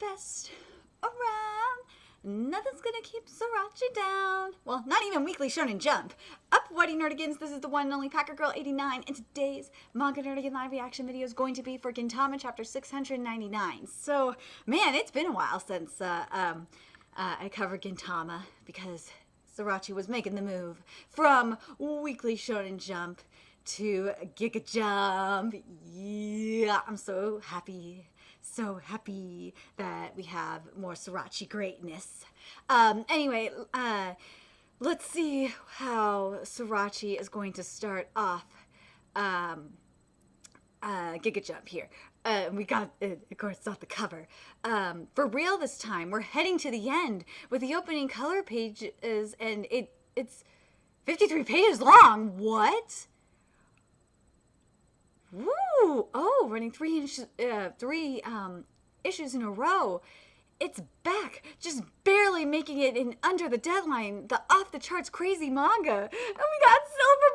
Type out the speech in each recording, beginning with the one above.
best around. Nothing's gonna keep Sriracha down. Well, not even Weekly Shonen Jump. Up, Whitey Nerdigans, this is the one and only Packer Girl 89, and today's Manga Nerdigan live reaction video is going to be for Gintama chapter 699. So, man, it's been a while since I covered Gintama, because Sriracha was making the move from Weekly Shonen Jump to Giga Jump. Yeah, I'm so happy that we have more Sriracha greatness. Anyway, let's see how Sriracha is going to start off Giga Jump here. We got, of course, it's not the cover. For real this time, we're heading to the end with the opening color pages, and it's 53 pages long. What? Woo! Oh, running three issues in a row. It's back, just barely making it in under the deadline. The off-the-charts crazy manga, and we got Silver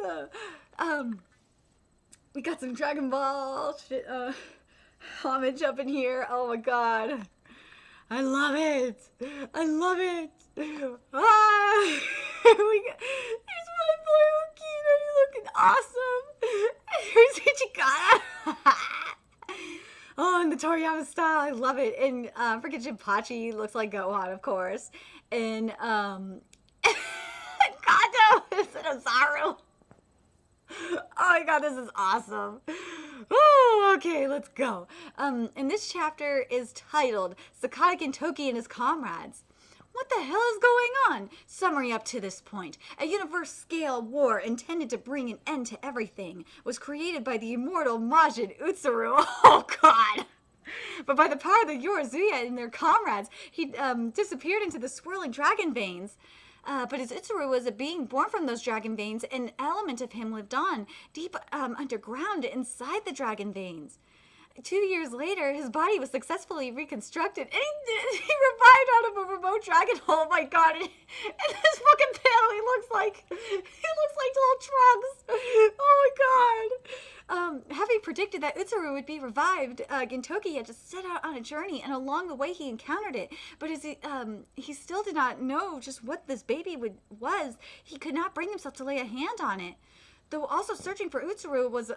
Ball. Yeah. We got some Dragon Ball shit, homage up in here. Oh my god, I love it. I love it. Here's my boy Okino, he's looking awesome. Here's Ichikara. Oh, and the Toriyama style, I love it. And freaking Jinpachi looks like Gohan, of course. And Kato is an Ozaru. Oh my god, this is awesome. Oh, okay, let's go. And this chapter is titled Sakata Gintoki and His Comrades. What the hell is going on? Summary up to this point. A universe-scale war intended to bring an end to everything was created by the immortal Majin Utsuru. Oh, God. But by the power of the Yorozuya and their comrades, he disappeared into the swirling dragon veins. But as Utsuru was a being born from those dragon veins, an element of him lived on, deep underground inside the dragon veins. 2 years later, his body was successfully reconstructed, and he revived out of a remote dragon hole. Oh my god! And this fucking panel, he looks like little Trunks. Oh my god! Having predicted that Utsuru would be revived, Gintoki had to set out on a journey, and along the way he encountered it. But as he still did not know just what this baby was, he could not bring himself to lay a hand on it. Though also searching for Utsuru was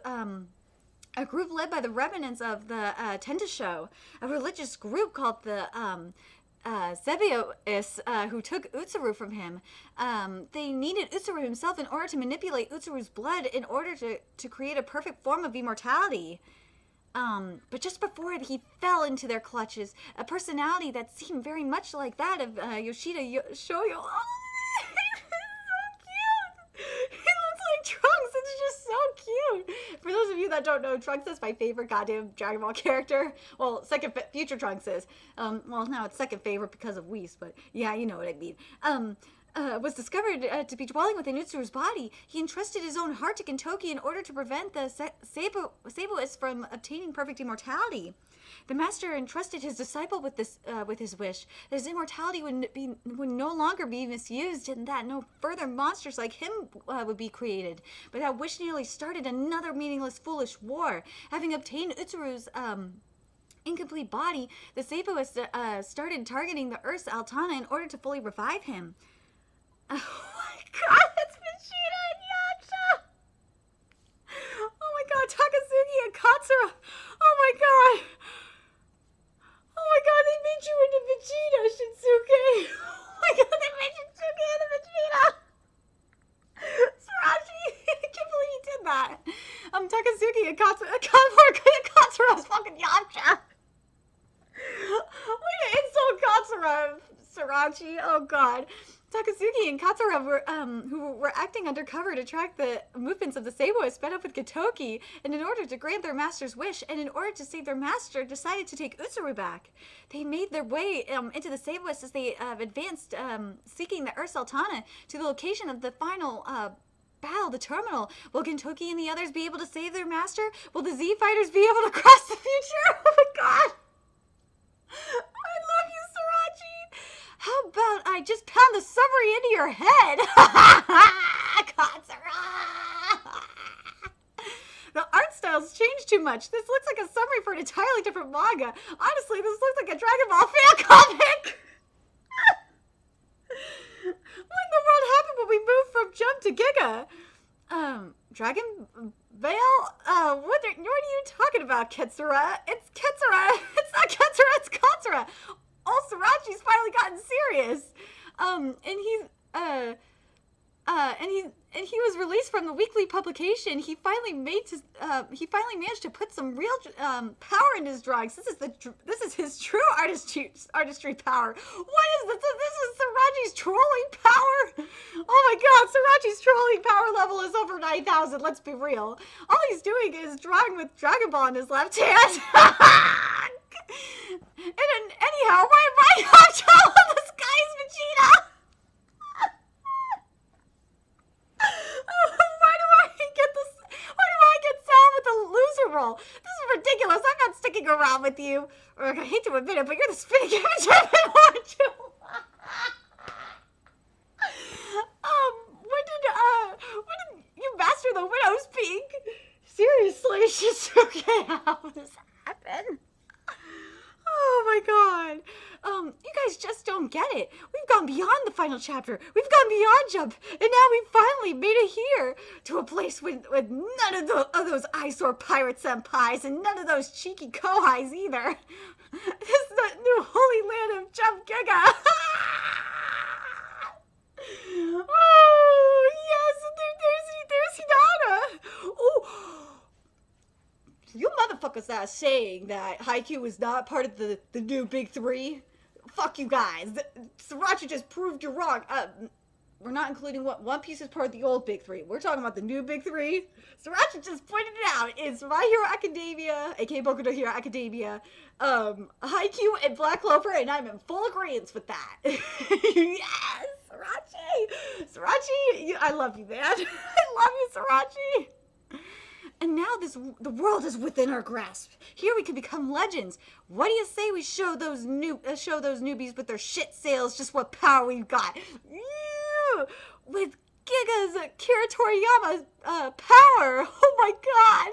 a group led by the remnants of the Tentasho, a religious group called the Zebios, who took Utsuru from him. They needed Utsuru himself in order to manipulate Utsuru's blood in order to create a perfect form of immortality. But just before he fell into their clutches, a personality that seemed very much like that of Yoshida Shoyo. Oh, Trunks, it's just so cute. For those of you that don't know, Trunks is my favorite goddamn Dragon Ball character. Well, future Trunks is. Well, now it's second favorite because of Whis, but yeah, you know what I mean. Was discovered to be dwelling within Utsuru's body. He entrusted his own heart to Gintoki in order to prevent the Seiboists from obtaining perfect immortality. The master entrusted his disciple with his wish that his immortality would no longer be misused, and that no further monsters like him would be created. But that wish nearly started another meaningless, foolish war. Having obtained Utsuru's incomplete body, the Seiboists started targeting the Earth's Altana in order to fully revive him. Oh my god, that's Vegeta and Yamcha! Oh my god, Takasugi and Katsura! Oh my god! Oh my god, they made you into Vegeta, Shinsuke! Oh my god, they made Shinsuke into Vegeta! Sriracha, I can't believe you did that! Takasugi and Katsura is fucking Yamcha! Way to insult Katsura, Sriracha, oh god. Takasugi and Katsura who were acting undercover to track the movements of the Seiboists, sped up with Gintoki, and in order to grant their master's wish, and in order to save their master, decided to take Utsuru back. They made their way into the Seiboists as they advanced, seeking the Earth's Altana to the location of the final battle, the terminal. Will Gintoki and the others be able to save their master? Will the Z Fighters be able to cross the future? Oh my god! I love you, Sriracha! How about I just pound the summary into your head? Katsura! The art style styles changed too much. This looks like a summary for an entirely different manga. Honestly, this looks like a Dragon Ball fan comic. What in the world happened when we moved from Jump to Giga? Dragon Veil? What are you talking about, Ketsura? It's Ketsura. It's not Ketsura, it's Katsura. Oh, Sirachi's finally gotten serious. And he was released from the weekly publication. He finally managed to put some real power in his drawings. This is his true artistry power. What is this? This is Sirachi's trolling power. Oh my God, Sirachi's trolling power level is over 9,000. Let's be real. All he's doing is drawing with Dragon Ball in his left hand. And anyhow, why am I not telling this guy's Vegeta? Why do I get Sal with the loser role? This is ridiculous. I'm not sticking around with you. Or I hate to admit it, but you're the spinning image I've been watching. When did you master the Widow's Peak? Seriously, Shizuke, how did this happen? Oh my God. You guys just don't get it. We've gone beyond the final chapter. We've gone beyond Jump. And now we've finally made it here to a place with none of those eyesore pirate senpais and none of those cheeky kohais either. This is the new holy land of Jump Giga. Oh, yes. There's Hinata. Oh. You motherfuckers that are saying that Haikyuu is not part of the new Big Three, fuck you guys. Sriracha just proved you're wrong. We're not including One Piece is part of the old Big Three. We're talking about the new Big Three. Sriracha just pointed it out. It's My Hero Academia, aka Boku no Hero Academia, Haikyuu, and Black Clover, and I'm in full agreement with that. Yes, Sriracha, I love you, man. I love you, Sriracha. And now the world is within our grasp. Here we can become legends. What do you say we show those newbies with their shit sales just what power we've got? Yeah! With Giga's Kira Toriyama's power. Oh my God.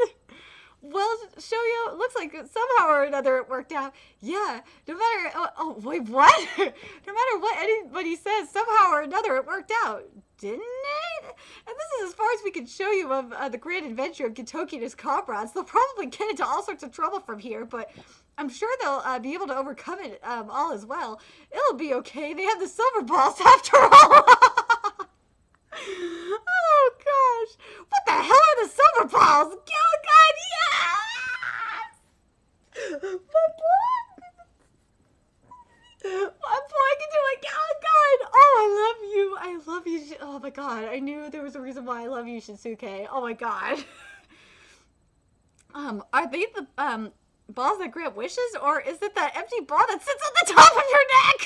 Well, Shoyo, looks like somehow or another it worked out. Yeah, no matter, wait, what? No matter what anybody says, somehow or another it worked out. Didn't it? And this is as far as we can show you of the grand adventure of Gintoki and his comrades. They'll probably get into all sorts of trouble from here, but I'm sure they'll be able to overcome it all as well. It'll be okay. They have the silver balls after all. Oh, gosh. What the hell are the silver balls? Oh, God, yes! My boy! I'm pointing to my God. Oh, I love you. Oh, my God. I knew there was a reason why I love you, Shinsuke. Oh, my God. Are they the, balls that grant wishes, or is it that empty ball that sits on the top of your neck?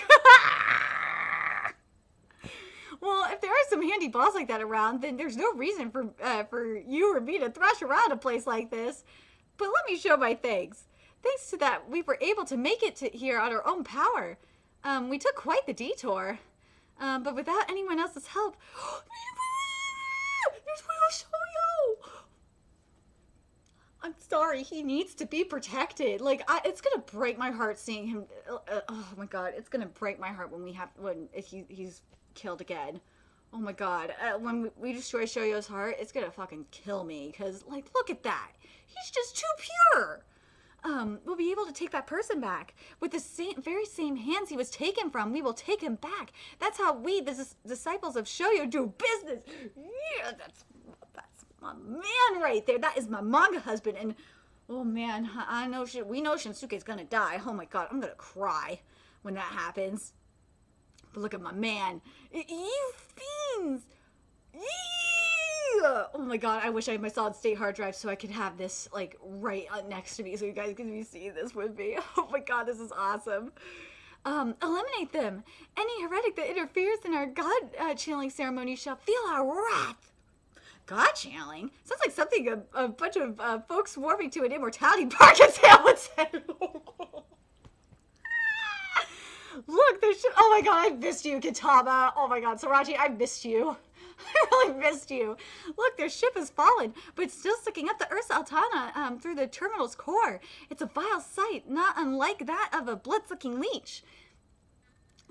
Well, if there are some handy balls like that around, then there's no reason for you or me to thrash around a place like this. But let me show my thanks. Thanks to that, we were able to make it to here on our own power. We took quite the detour. But without anyone else's help... There's Shoyo! I'm sorry, he needs to be protected. Like, it's gonna break my heart seeing him... oh my God, it's gonna break my heart when he's killed again. Oh my God, when we destroy Shoyo's heart, it's gonna fucking kill me. Cause, like, look at that. He's just too pure. We'll be able to take that person back. With the very same hands he was taken from, we will take him back. That's how we, the disciples of Shoyo, do business. Yeah, that's my man right there. That is my manga husband. And, oh man, we know Shinsuke's gonna die. Oh my God, I'm gonna cry when that happens. But look at my man. You fiends! Oh my God, I wish I had my solid state hard drive so I could have this, like, right next to me so you guys can be seeing this with me. Oh my God, this is awesome. Eliminate them. Any heretic that interferes in our God channeling ceremony shall feel our wrath. God channeling? Sounds like something a bunch of folks swarming to an immortality park in San would say. Look, oh my God, I missed you, Gintama. Oh my God, Sarachi, I missed you. I really missed you. Look, their ship has fallen, but it's still sticking up the Ursa Altana through the terminal's core. It's a vile sight, not unlike that of a blood-sucking leech.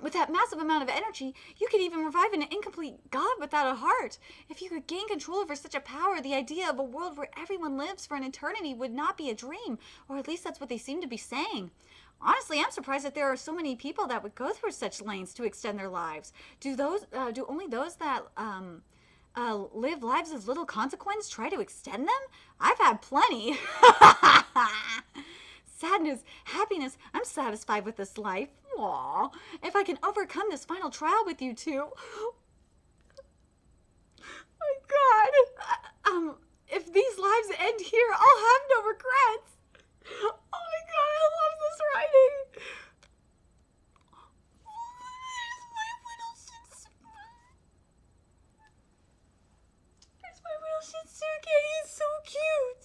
With that massive amount of energy, you could even revive an incomplete god without a heart. If you could gain control over such a power, the idea of a world where everyone lives for an eternity would not be a dream, or at least that's what they seem to be saying. Honestly, I'm surprised that there are so many people that would go through such lengths to extend their lives. Do only those that live lives of little consequence try to extend them? I've had plenty. Sadness, happiness, I'm satisfied with this life. Aww, if I can overcome this final trial with you two. My God. If these lives end here, I'll have no regrets. Oh my God, I love this writing. There's my little Shinsuke. He's so cute.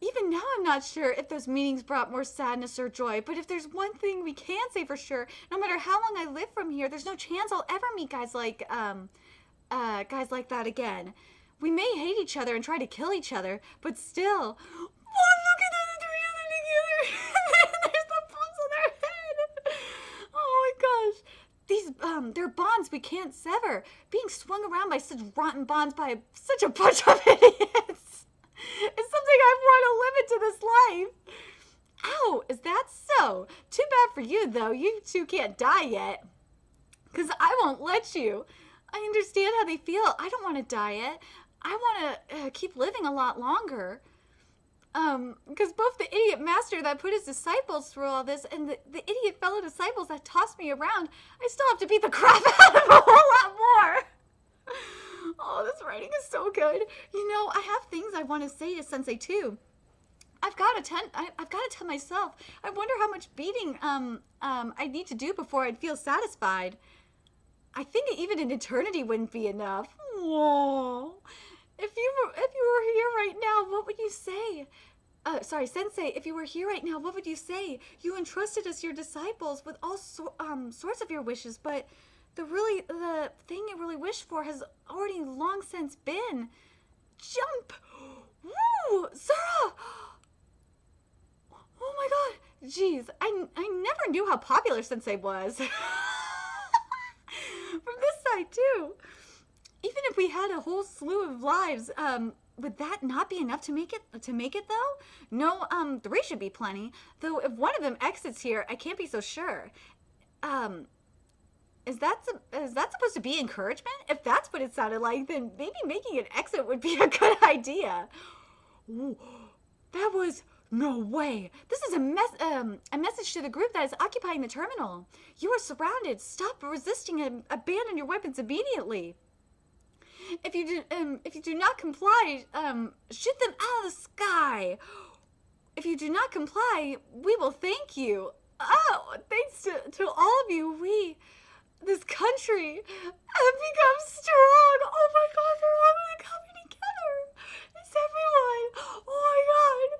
Even now, I'm not sure if those meetings brought more sadness or joy, but if there's one thing we can say for sure, no matter how long I live from here, there's no chance I'll ever meet guys like that again. We may hate each other and try to kill each other, but still. Oh, look at the three of them together. There's the bumps on their head. Oh my gosh. These, they're bonds we can't sever. Being swung around by such rotten bonds by such a bunch of idiots. It's something I've brought a limit to this life. Ow, is that so? Too bad for you, though. You two can't die yet. Because I won't let you. I understand how they feel. I don't want to die yet. I want to keep living a lot longer. Because both the idiot master that put his disciples through all this and the idiot fellow disciples that tossed me around, I still have to beat the crap out of a whole lot more. Oh, this writing is so good. You know, I have things I want to say to Sensei too. I've got to tell myself. I wonder how much beating I need to do before I'd feel satisfied. I think even an eternity wouldn't be enough. Whoa. If you were here right now, what would you say? Sorry, Sensei, if you were here right now, what would you say? You entrusted us, your disciples, with all sorts of your wishes, but the thing you really wished for has already long since been. Jump! Woo! Zara! Oh my God! Jeez, I never knew how popular Sensei was. From this side too. Even if we had a whole slew of lives, would that not be enough to make it though? No, 3 should be plenty. Though if one of them exits here, I can't be so sure. Is that supposed to be encouragement? If that's what it sounded like, then maybe making an exit would be a good idea. Ooh, that was no way. This is a message to the group that is occupying the terminal. You are surrounded. Stop resisting and abandon your weapons immediately. If you do not comply, shoot them out of the sky. If you do not comply, we will thank you. Oh, thanks to all of you, this country, have become strong. Oh my God, they're all really coming together. It's everyone. Oh my God.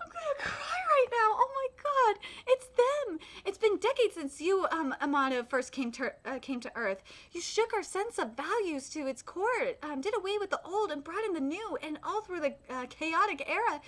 I'm gonna cry right now. Oh my God, it's them. It's been decades since you, Amano, first came to Earth. You shook our sense of values to its core, did away with the old and brought in the new, and all through the chaotic era,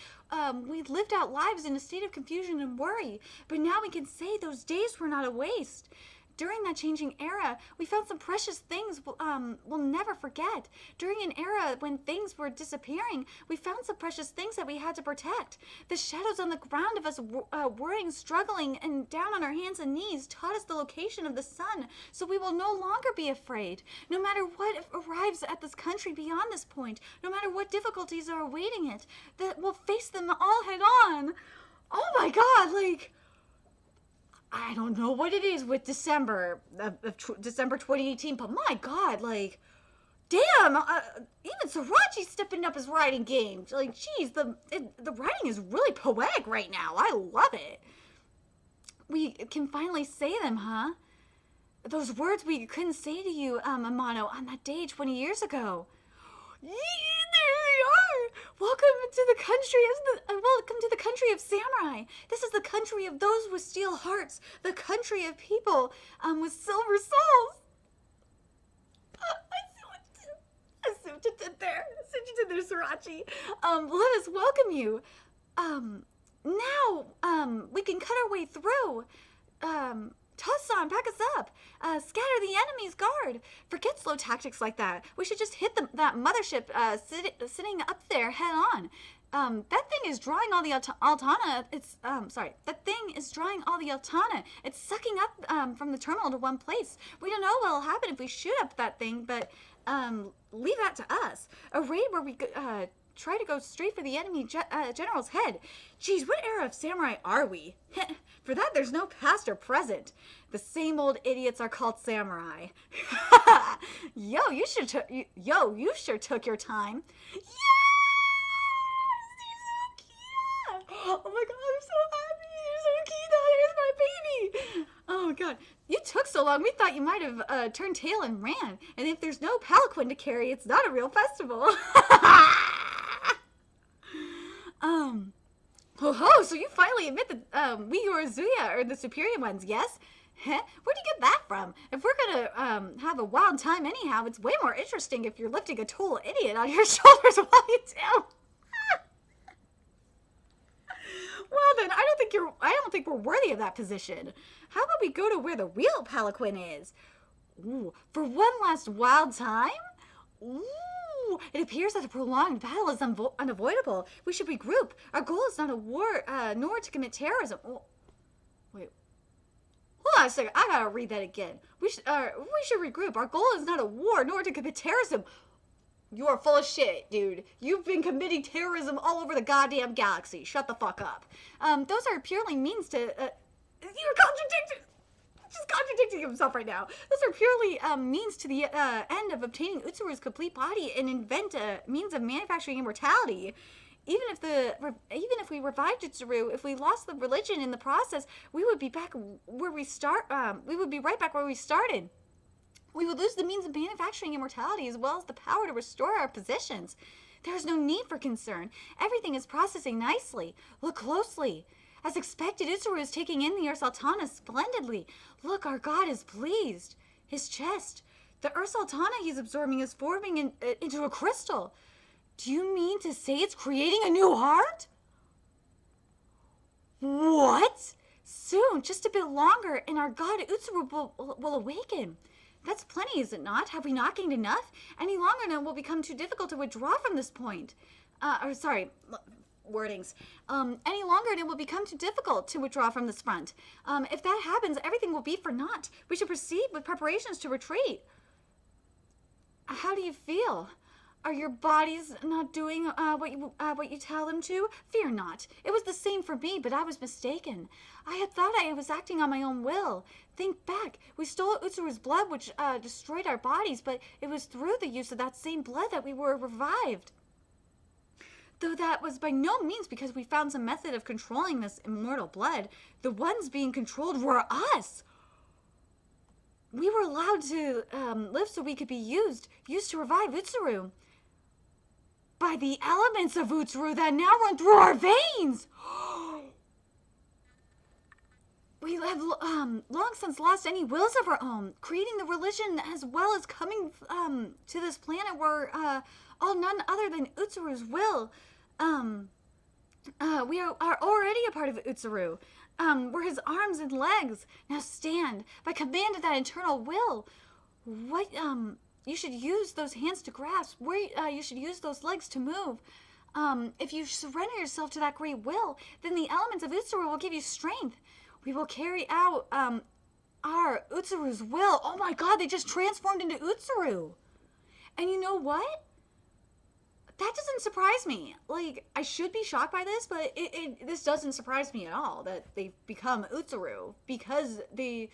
we lived out lives in a state of confusion and worry. But now we can say those days were not a waste. During that changing era, we found some precious things we'll never forget. During an era when things were disappearing, we found some precious things that we had to protect. The shadows on the ground of us worrying, struggling, and down on our hands and knees taught us the location of the sun, so we will no longer be afraid. No matter what arrives at this country beyond this point, no matter what difficulties are awaiting it, that we'll face them all head on. Oh my God, like... I don't know what it is with December 2018, but my God, like, damn, even Sriracha's stepping up his writing game. Like, geez, the writing is really poetic right now. I love it. We can finally say them, huh? Those words we couldn't say to you, Amano, on that day 20 years ago. Yeah, there they are. Welcome to the country of samurai. This is the country of those with steel hearts, the country of people with silver souls. I see what you did there. I see what you did there, Srirachi. Let us welcome you. Now, we can cut our way through. Tussan, back us up. Scatter the enemy's guard. Forget slow tactics like that. We should just hit that mothership sitting up there head on. That thing is drawing all the Altana. That thing is drawing all the Altana. It's sucking up from the terminal to one place. We don't know what'll happen if we shoot up that thing, but leave that to us. A raid where we try to go straight for the enemy general's head. Geez, what era of samurai are we? For that, there's no past or present. The same old idiots are called samurai. Yo, you sure took your time. Yes! He's so cute! Oh my god, I'm so happy! You're so cute! Here's my baby! Oh god, you took so long. We thought you might have turned tail and ran. And if there's no palanquin to carry, it's not a real festival. So you finally admit that we or Zuya are the superior ones, yes? Where'd you get that from? If we're gonna have a wild time anyhow, it's way more interesting if you're lifting a total idiot on your shoulders while you do. Well then, I don't think we're worthy of that position. How about we go to where the real palanquin is? Ooh, for one last wild time? Ooh. It appears that a prolonged battle is unavoidable. We should regroup. Our goal is not a war, nor to commit terrorism. Oh, wait. Hold on a second. I gotta read that again. We should regroup. Our goal is not a war, nor to commit terrorism. You are full of shit, dude. You've been committing terrorism all over the goddamn galaxy. Shut the fuck up. Those are purely means to... You're contradicting himself right now. Those are purely means to the end of obtaining Utsuru's complete body and invent a means of manufacturing immortality. Even if we revived Utsuru, if we lost the religion in the process, we would be back where we start. We would be right back where we started. We would lose the means of manufacturing immortality as well as the power to restore our positions. There is no need for concern. Everything is processing nicely. Look closely. As expected, Utsuru is taking in the Earth's Altana splendidly. Look, our god is pleased. His chest. The Earth's Altana he's absorbing is forming into a crystal. Do you mean to say it's creating a new heart? What? Soon, just a bit longer, and our god Utsuru will awaken. That's plenty, is it not? Have we not gained enough? Any longer and it will become too difficult to withdraw from this point. Wordings. Any longer and it will become too difficult to withdraw from this front. If that happens, everything will be for naught. We should proceed with preparations to retreat. How do you feel? Are your bodies not doing what you tell them to? Fear not. It was the same for me, but I was mistaken. I had thought I was acting on my own will. Think back. We stole Utsuru's blood, which destroyed our bodies, but it was through the use of that same blood that we were revived. Though that was by no means because we found some method of controlling this immortal blood. The ones being controlled were us. We were allowed to live so we could be used to revive Utsuru. By the elements of Utsuru that now run through our veins. We have long since lost any wills of our own. Creating the religion as well as coming to this planet were all none other than Utsuru's will. We are already a part of Utsuru. We're his arms and legs. Now stand by command of that internal will. What you should use those hands to grasp. You should use those legs to move. If you surrender yourself to that great will, then the elements of Utsuru will give you strength. We will carry out our Utsuru's will. Oh my god, they just transformed into Utsuru. And you know what? That doesn't surprise me. Like, I should be shocked by this, but this doesn't surprise me at all that they've become Utsuru, because they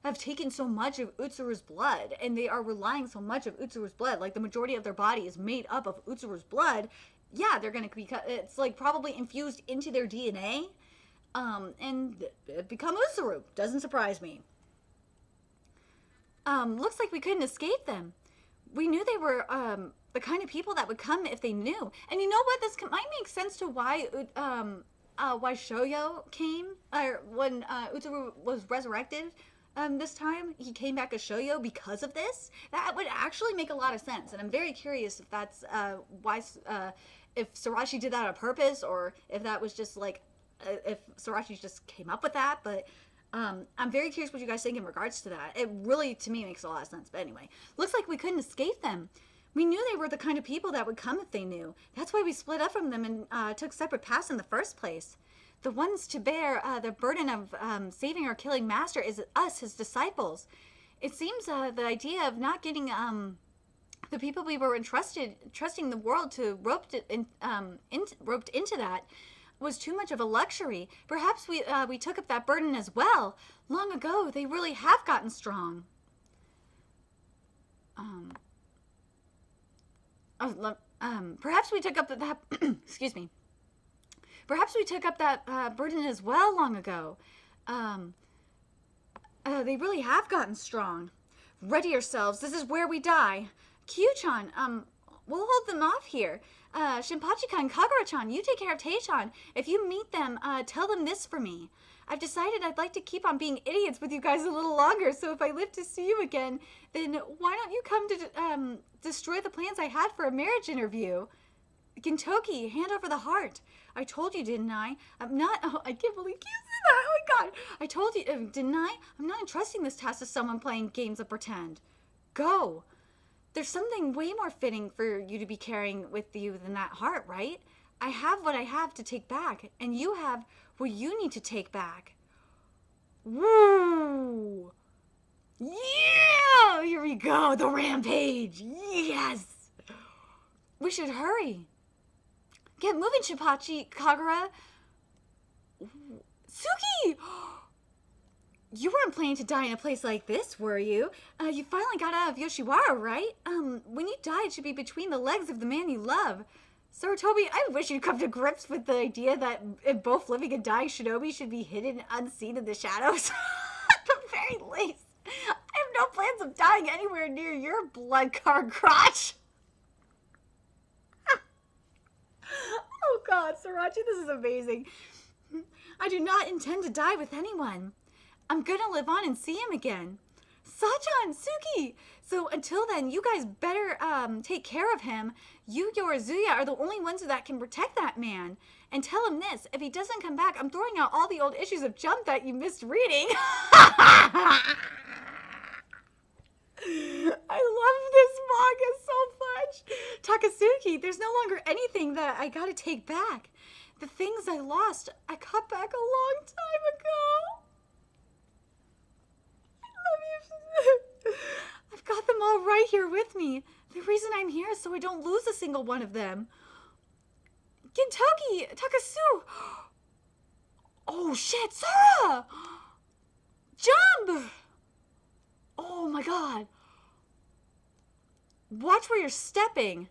have taken so much of Utsuru's blood, and they are relying so much of Utsuru's blood. Like, the majority of their body is made up of Utsuru's blood. Yeah, they're gonna become, it's like probably infused into their DNA, and become Utsuru. Doesn't surprise me. Looks like we couldn't escape them. We knew they were, the kind of people that would come if they knew. And you know what? This might make sense to why Shoyo came, or when Utsuru was resurrected. this time. He came back as Shoyo because of this. That would actually make a lot of sense, and I'm very curious if that's why, if Sorachi did that on purpose, or if that was just like, if Sorachi just came up with that. But I'm very curious what you guys think in regards to that. It really, to me, makes a lot of sense. But anyway, looks like we couldn't escape them. We knew they were the kind of people that would come if they knew. That's why we split up from them and took separate paths in the first place. The ones to bear the burden of saving our killing master is us, his disciples. It seems the idea of not getting the people we were trusting the world to roped into that was too much of a luxury. Perhaps we took up that burden as well. Long ago, they really have gotten strong. Perhaps we took up that excuse me. Perhaps we took up that burden as well long ago. They really have gotten strong. Ready yourselves. This is where we die. Kyu-chan, we'll hold them off here. Shinpachi-kan, Kagura-chan, you take care of Tei-chan. If you meet them, tell them this for me. I've decided I'd like to keep on being idiots with you guys a little longer, so if I live to see you again, then why don't you come to destroy the plans I had for a marriage interview? Gintoki, hand over the heart. I told you, didn't I? I'm not... Oh, I can't believe you said that. Oh, my God. I told you, didn't I? I'm not entrusting this task to someone playing games of pretend. Go. There's something way more fitting for you to be carrying with you than that heart, right? I have what I have to take back, and you have what you need to take back. Woo! Yeah! Here we go, the rampage! Yes! We should hurry. Get moving, Shinpachi, Kagura. Suki! You weren't planning to die in a place like this, were you? You finally got out of Yoshiwara, right? When you die, it should be between the legs of the man you love. Sarutobi, I wish you'd come to grips with the idea that both living and dying shinobi should be hidden unseen in the shadows. At the very least, I have no plans of dying anywhere near your blood-covered crotch. Oh God, Sorachi, this is amazing. I do not intend to die with anyone. I'm gonna live on and see him again. Sachan, Suki! So until then, you guys better take care of him. You, Yorizuya, are the only ones that can protect that man. And tell him this, if he doesn't come back, I'm throwing out all the old issues of Jump that you missed reading. I love this manga so much. Takasuki, there's no longer anything that I gotta take back. The things I lost, I got back a long time ago. I've got them all right here with me. The reason I'm here is so I don't lose a single one of them. Gintoki! Takasu! Oh shit, Sora! Jump! Oh my God. Watch where you're stepping.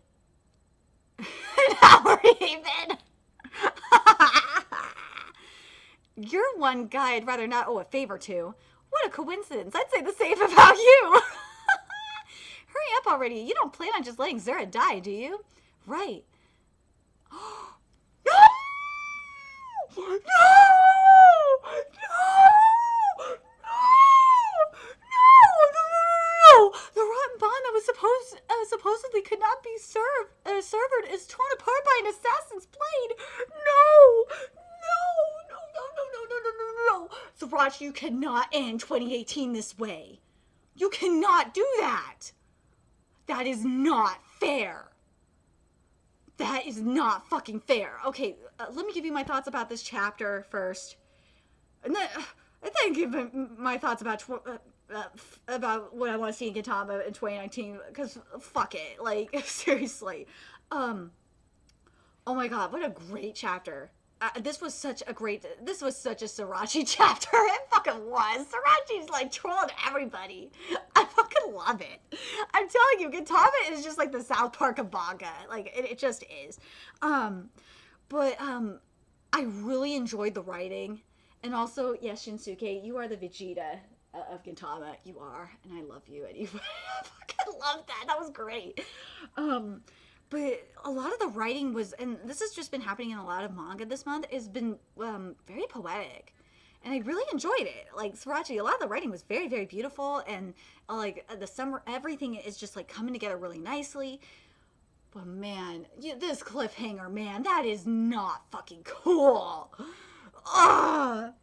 Now we're even. You're one guy I'd rather not owe a favor to. What a coincidence. I'd say the same about you. Hurry up already. You don't plan on just letting Zura die, do you? Right. No! No! No! No! No! The rotten bond that was supposedly could not be severed is torn apart by an assassin's blade. No! No! Sriracha, you cannot end 2018 this way. You cannot do that. That is not fair. That is not fucking fair. Okay, let me give you my thoughts about this chapter first. And then give my thoughts about what I want to see in Gintama in 2019, because fuck it. Like, seriously. Oh my God, what a great chapter. This was such a Sorachi chapter. It fucking was. Sorachi's like trolling everybody. I fucking love it. I'm telling you, Gintama is just like the South Park of manga. Like, it just is. But I really enjoyed the writing. And also, yes, Shinsuke, you are the Vegeta of Gintama. You are. And I love you anyway. I fucking love that. That was great. But a lot of the writing was, and this has just been happening in a lot of manga this month, has been very poetic. and I really enjoyed it. Like Sriracha, a lot of the writing was very, very beautiful, and like the summer, everything is just like coming together really nicely. But man, this cliffhanger, man, that is not fucking cool. Ugh.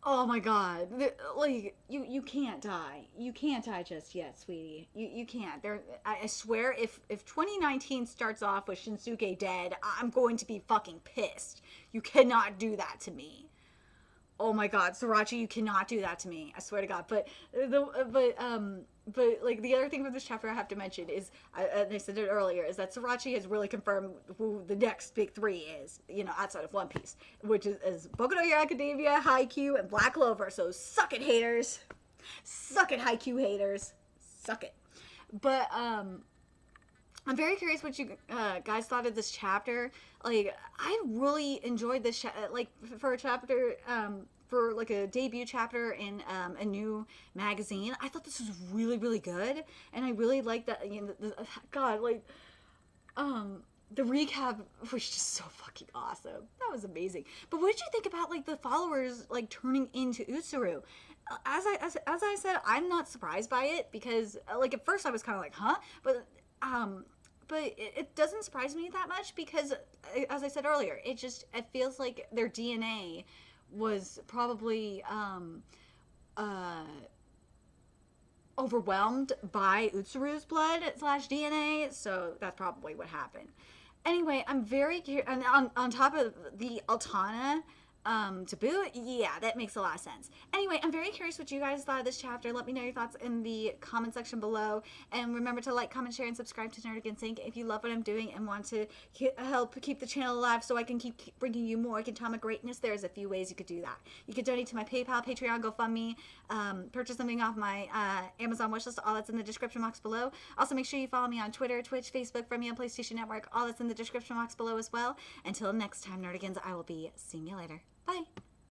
Oh my god. Like, you can't die. You can't die just yet, sweetie. You can't. I swear, if 2019 starts off with Shinsuke dead, I'm going to be fucking pissed. You cannot do that to me. Oh my god, Sriracha, you cannot do that to me. I swear to God. But like the other thing from this chapter I have to mention is, I said it earlier, is that Sriracha has really confirmed who the next big three is, outside of One Piece, which is Boku no Hero Academia, Haikyuu, and Black Clover. So suck it, haters. Suck it, Haikyuu haters. Suck it. But I'm very curious what you guys thought of this chapter. Like, I really enjoyed this, like, for a chapter, for, like, a debut chapter in a new magazine. I thought this was really, really good. And I really liked that, God, like, the recap was just so fucking awesome. That was amazing. But what did you think about, like, the followers, like, turning into Utsuru? As I said, I'm not surprised by it, because, like, at first I was kind of like, huh? But it doesn't surprise me that much, because, as I said earlier, it feels like their DNA was probably overwhelmed by Utsuru's blood / DNA, so that's probably what happened. Anyway, I'm very curious, and on top of the Altana to boot, yeah, that makes a lot of sense. Anyway, I'm very curious what you guys thought of this chapter. Let me know your thoughts in the comment section below, and remember to like, comment, share, and subscribe to Nerdigan Sync if you love what I'm doing and want to help keep the channel alive so I can keep bringing you more Gintama greatness. There's a few ways you could do that. You could donate to my PayPal, Patreon, GoFundMe, purchase something off my Amazon wishlist. All that's in the description box below. Also, make sure you follow me on Twitter, Twitch, Facebook, friend me on PlayStation Network. All that's in the description box below as well. Until next time, Nerdigans, I will be seeing you later.